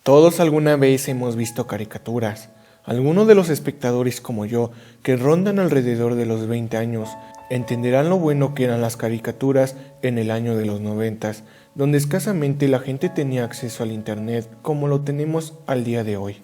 Todos alguna vez hemos visto caricaturas. Algunos de los espectadores como yo, que rondan alrededor de los 20 años, entenderán lo bueno que eran las caricaturas en el año de los 90, donde escasamente la gente tenía acceso al internet como lo tenemos al día de hoy.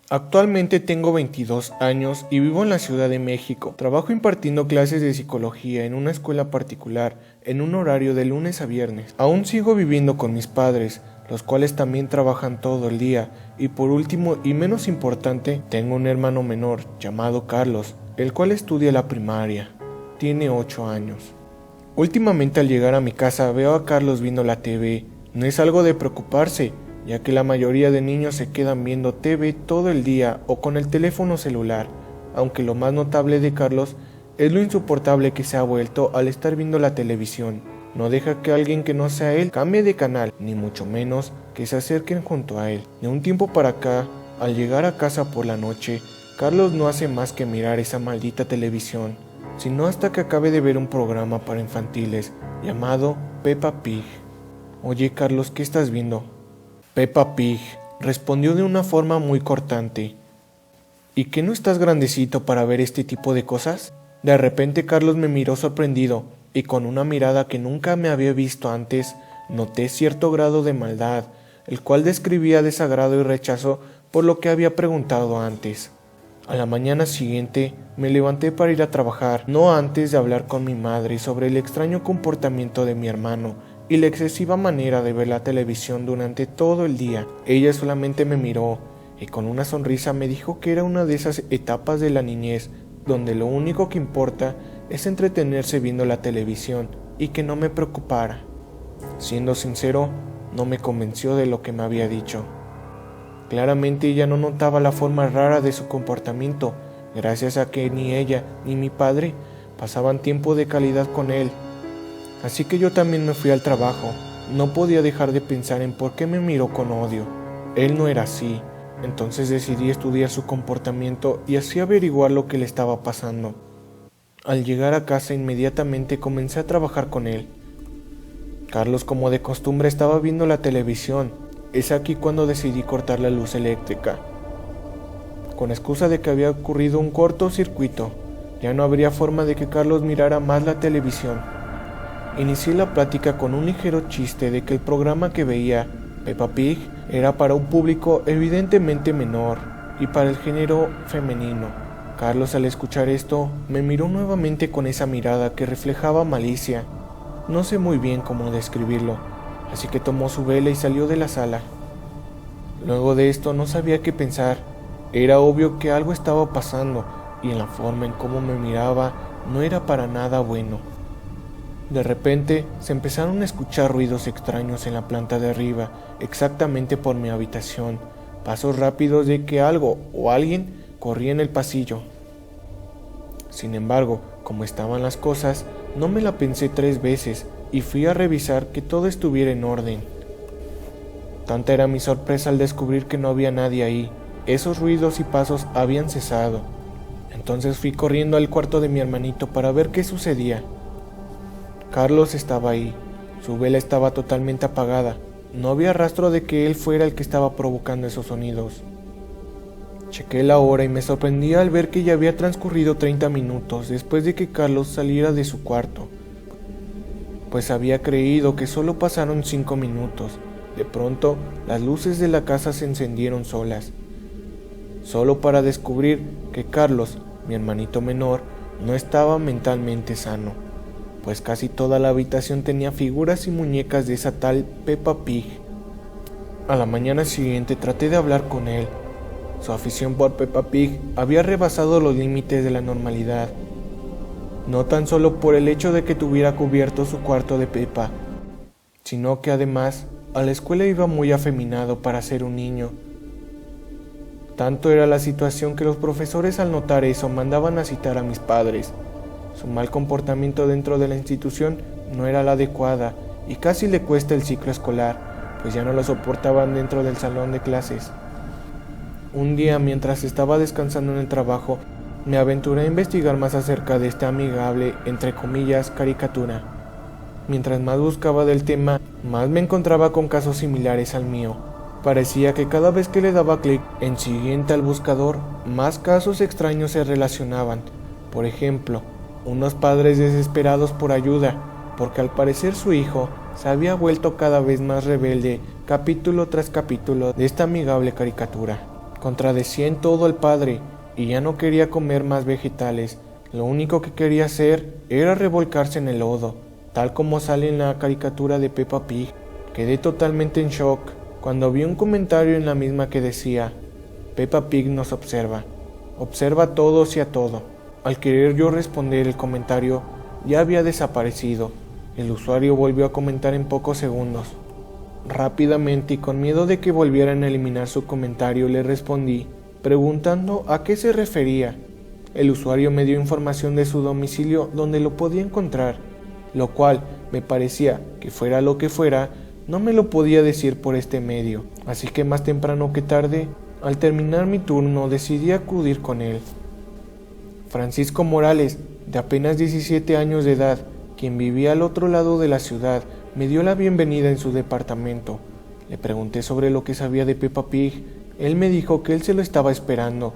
Actualmente tengo 22 años y vivo en la Ciudad de México. Trabajo impartiendo clases de psicología en una escuela particular en un horario de lunes a viernes. Aún sigo viviendo con mis padres, los cuales también trabajan todo el día. Y por último y menos importante, tengo un hermano menor llamado Carlos, el cual estudia la primaria. Tiene 8 años. Últimamente al llegar a mi casa veo a Carlos viendo la TV. No es algo de preocuparse, ya que la mayoría de niños se quedan viendo TV todo el día o con el teléfono celular, aunque lo más notable de Carlos es lo insoportable que se ha vuelto al estar viendo la televisión. No deja que alguien que no sea él cambie de canal, ni mucho menos que se acerquen junto a él. De un tiempo para acá, al llegar a casa por la noche, Carlos no hace más que mirar esa maldita televisión, sino hasta que acabe de ver un programa para infantiles llamado Peppa Pig. Oye Carlos, ¿qué estás viendo? Peppa Pig, respondió de una forma muy cortante. ¿Y qué no estás grandecito para ver este tipo de cosas? De repente Carlos me miró sorprendido y con una mirada que nunca me había visto antes, noté cierto grado de maldad, el cual describía desagrado y rechazo por lo que había preguntado antes. A la mañana siguiente me levanté para ir a trabajar, no antes de hablar con mi madre sobre el extraño comportamiento de mi hermano y la excesiva manera de ver la televisión durante todo el día. Ella solamente me miró y con una sonrisa me dijo que era una de esas etapas de la niñez donde lo único que importa es entretenerse viendo la televisión y que no me preocupara. Siendo sincero, no me convenció de lo que me había dicho. Claramente ella no notaba la forma rara de su comportamiento, gracias a que ni ella ni mi padre pasaban tiempo de calidad con él. Así que yo también me fui al trabajo. No podía dejar de pensar en por qué me miró con odio. Él no era así. Entonces decidí estudiar su comportamiento y así averiguar lo que le estaba pasando. Al llegar a casa inmediatamente comencé a trabajar con él. Carlos, como de costumbre, estaba viendo la televisión. Es aquí cuando decidí cortar la luz eléctrica. Con excusa de que había ocurrido un cortocircuito, ya no habría forma de que Carlos mirara más la televisión. Inicié la plática con un ligero chiste de que el programa que veía, Peppa Pig, era para un público evidentemente menor y para el género femenino. Carlos, al escuchar esto, me miró nuevamente con esa mirada que reflejaba malicia. No sé muy bien cómo describirlo, así que tomó su vela y salió de la sala. Luego de esto no sabía qué pensar. Era obvio que algo estaba pasando y en la forma en cómo me miraba no era para nada bueno. De repente se empezaron a escuchar ruidos extraños en la planta de arriba, exactamente por mi habitación, pasos rápidos de que algo o alguien corría en el pasillo. Sin embargo, como estaban las cosas, no me la pensé 3 veces y fui a revisar que todo estuviera en orden. Tanta era mi sorpresa al descubrir que no había nadie ahí. Esos ruidos y pasos habían cesado. Entonces fui corriendo al cuarto de mi hermanito para ver qué sucedía. Carlos estaba ahí. Su vela estaba totalmente apagada. No había rastro de que él fuera el que estaba provocando esos sonidos. Chequé la hora y me sorprendí al ver que ya había transcurrido 30 minutos después de que Carlos saliera de su cuarto, pues había creído que solo pasaron 5 minutos. De pronto, las luces de la casa se encendieron solas, solo para descubrir que Carlos, mi hermanito menor, no estaba mentalmente sano, pues casi toda la habitación tenía figuras y muñecas de esa tal Peppa Pig. A la mañana siguiente traté de hablar con él. Su afición por Peppa Pig había rebasado los límites de la normalidad, no tan solo por el hecho de que tuviera cubierto su cuarto de Peppa, sino que además a la escuela iba muy afeminado para ser un niño. Tanto era la situación que los profesores al notar eso mandaban a citar a mis padres. Su mal comportamiento dentro de la institución no era la adecuada y casi le cuesta el ciclo escolar, pues ya no lo soportaban dentro del salón de clases. Un día, mientras estaba descansando en el trabajo, me aventuré a investigar más acerca de esta amigable, entre comillas, caricatura. Mientras más buscaba del tema, más me encontraba con casos similares al mío. Parecía que cada vez que le daba clic en siguiente al buscador, más casos extraños se relacionaban. Por ejemplo, unos padres desesperados por ayuda, porque al parecer su hijo se había vuelto cada vez más rebelde, capítulo tras capítulo de esta amigable caricatura. Contradecía en todo al padre, y ya no quería comer más vegetales. Lo único que quería hacer era revolcarse en el lodo, tal como sale en la caricatura de Peppa Pig. Quedé totalmente en shock cuando vi un comentario en la misma que decía: Peppa Pig nos observa a todos y a todo. Al querer yo responder, el comentario ya había desaparecido. El usuario volvió a comentar en pocos segundos. Rápidamente y con miedo de que volvieran a eliminar su comentario, le respondí, preguntando a qué se refería. El usuario me dio información de su domicilio donde lo podía encontrar, lo cual me parecía que fuera lo que fuera, no me lo podía decir por este medio, así que más temprano que tarde, al terminar mi turno, decidí acudir con él. Francisco Morales, de apenas 17 años de edad, quien vivía al otro lado de la ciudad, me dio la bienvenida en su departamento. Le pregunté sobre lo que sabía de Peppa Pig. Él me dijo que él se lo estaba esperando,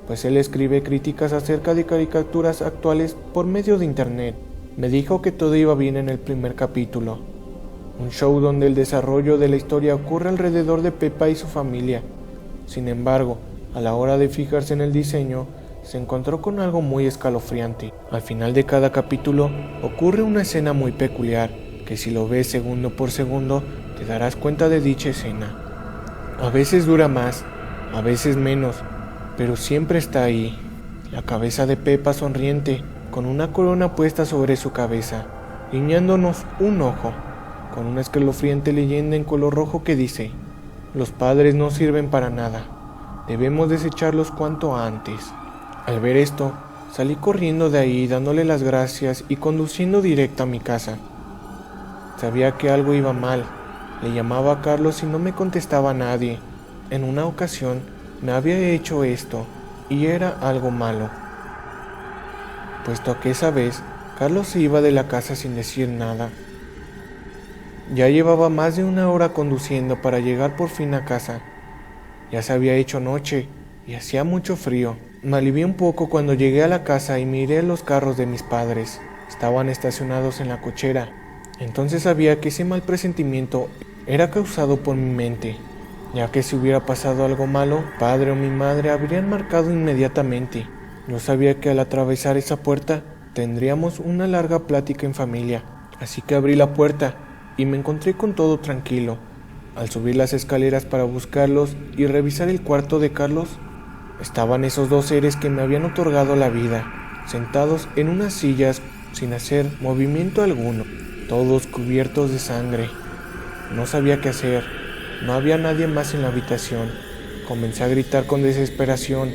pues él escribe críticas acerca de caricaturas actuales por medio de internet. Me dijo que todo iba bien en el primer capítulo, un show donde el desarrollo de la historia ocurre alrededor de Peppa y su familia. Sin embargo, a la hora de fijarse en el diseño, se encontró con algo muy escalofriante. Al final de cada capítulo ocurre una escena muy peculiar, que si lo ves segundo por segundo, te darás cuenta de dicha escena. A veces dura más, a veces menos, pero siempre está ahí. La cabeza de Peppa sonriente, con una corona puesta sobre su cabeza, guiñándonos un ojo, con una escalofriante leyenda en color rojo que dice: los padres no sirven para nada, debemos desecharlos cuanto antes. Al ver esto, salí corriendo de ahí dándole las gracias y conduciendo directo a mi casa. Sabía que algo iba mal. Le llamaba a Carlos y no me contestaba nadie. En una ocasión me había hecho esto y era algo malo, puesto a que esa vez Carlos se iba de la casa sin decir nada. Ya llevaba más de una hora conduciendo para llegar por fin a casa. Ya se había hecho noche y hacía mucho frío. Me alivié un poco cuando llegué a la casa y miré los carros de mis padres. Estaban estacionados en la cochera. Entonces sabía que ese mal presentimiento era causado por mi mente, ya que si hubiera pasado algo malo, padre o mi madre habrían marcado inmediatamente. Yo sabía que al atravesar esa puerta tendríamos una larga plática en familia, así que abrí la puerta y me encontré con todo tranquilo. Al subir las escaleras para buscarlos y revisar el cuarto de Carlos, estaban esos dos seres que me habían otorgado la vida, sentados en unas sillas sin hacer movimiento alguno, todos cubiertos de sangre. No sabía qué hacer, no había nadie más en la habitación. Comencé a gritar con desesperación.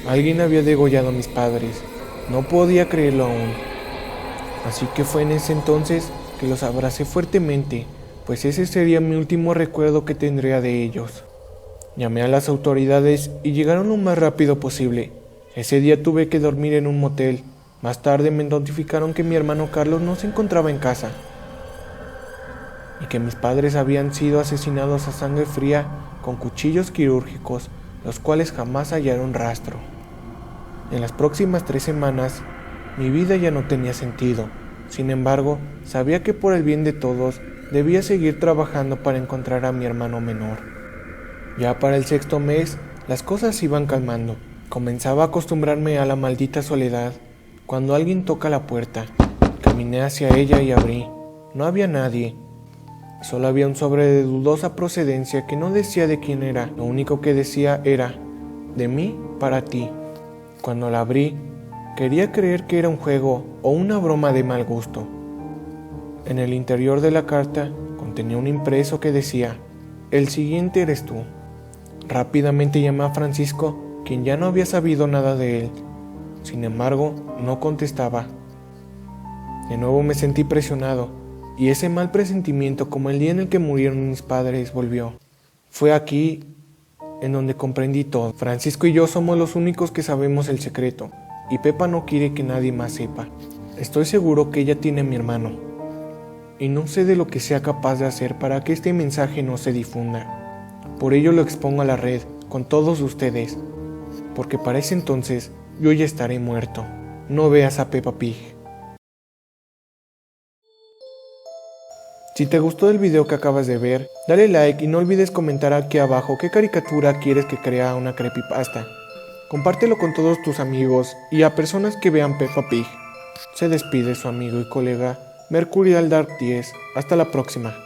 Alguien había degollado a mis padres, no podía creerlo aún. Así que fue en ese entonces que los abracé fuertemente, pues ese sería mi último recuerdo que tendría de ellos. Llamé a las autoridades y llegaron lo más rápido posible. Ese día tuve que dormir en un motel. Más tarde me notificaron que mi hermano Carlos no se encontraba en casa y que mis padres habían sido asesinados a sangre fría con cuchillos quirúrgicos, los cuales jamás hallaron rastro. En las próximas 3 semanas, mi vida ya no tenía sentido. Sin embargo, sabía que por el bien de todos, debía seguir trabajando para encontrar a mi hermano menor. Ya para el 6º mes, las cosas se iban calmando. Comenzaba a acostumbrarme a la maldita soledad. Cuando alguien toca la puerta, caminé hacia ella y abrí. No había nadie. Solo había un sobre de dudosa procedencia que no decía de quién era. Lo único que decía era: de mí para ti. Cuando la abrí, quería creer que era un juego o una broma de mal gusto. En el interior de la carta contenía un impreso que decía: el siguiente eres tú. Rápidamente llamé a Francisco, quien ya no había sabido nada de él. Sin embargo, no contestaba. De nuevo me sentí presionado, y ese mal presentimiento, como el día en el que murieron mis padres, volvió. Fue aquí en donde comprendí todo. Francisco y yo somos los únicos que sabemos el secreto, y Peppa no quiere que nadie más sepa. Estoy seguro que ella tiene a mi hermano, y no sé de lo que sea capaz de hacer para que este mensaje no se difunda. Por ello lo expongo a la red con todos ustedes, porque para ese entonces yo ya estaré muerto. No veas a Peppa Pig. Si te gustó el video que acabas de ver, dale like y no olvides comentar aquí abajo qué caricatura quieres que crea una creepypasta. Compártelo con todos tus amigos y a personas que vean Peppa Pig. Se despide su amigo y colega Mercurial Dark 10. Hasta la próxima.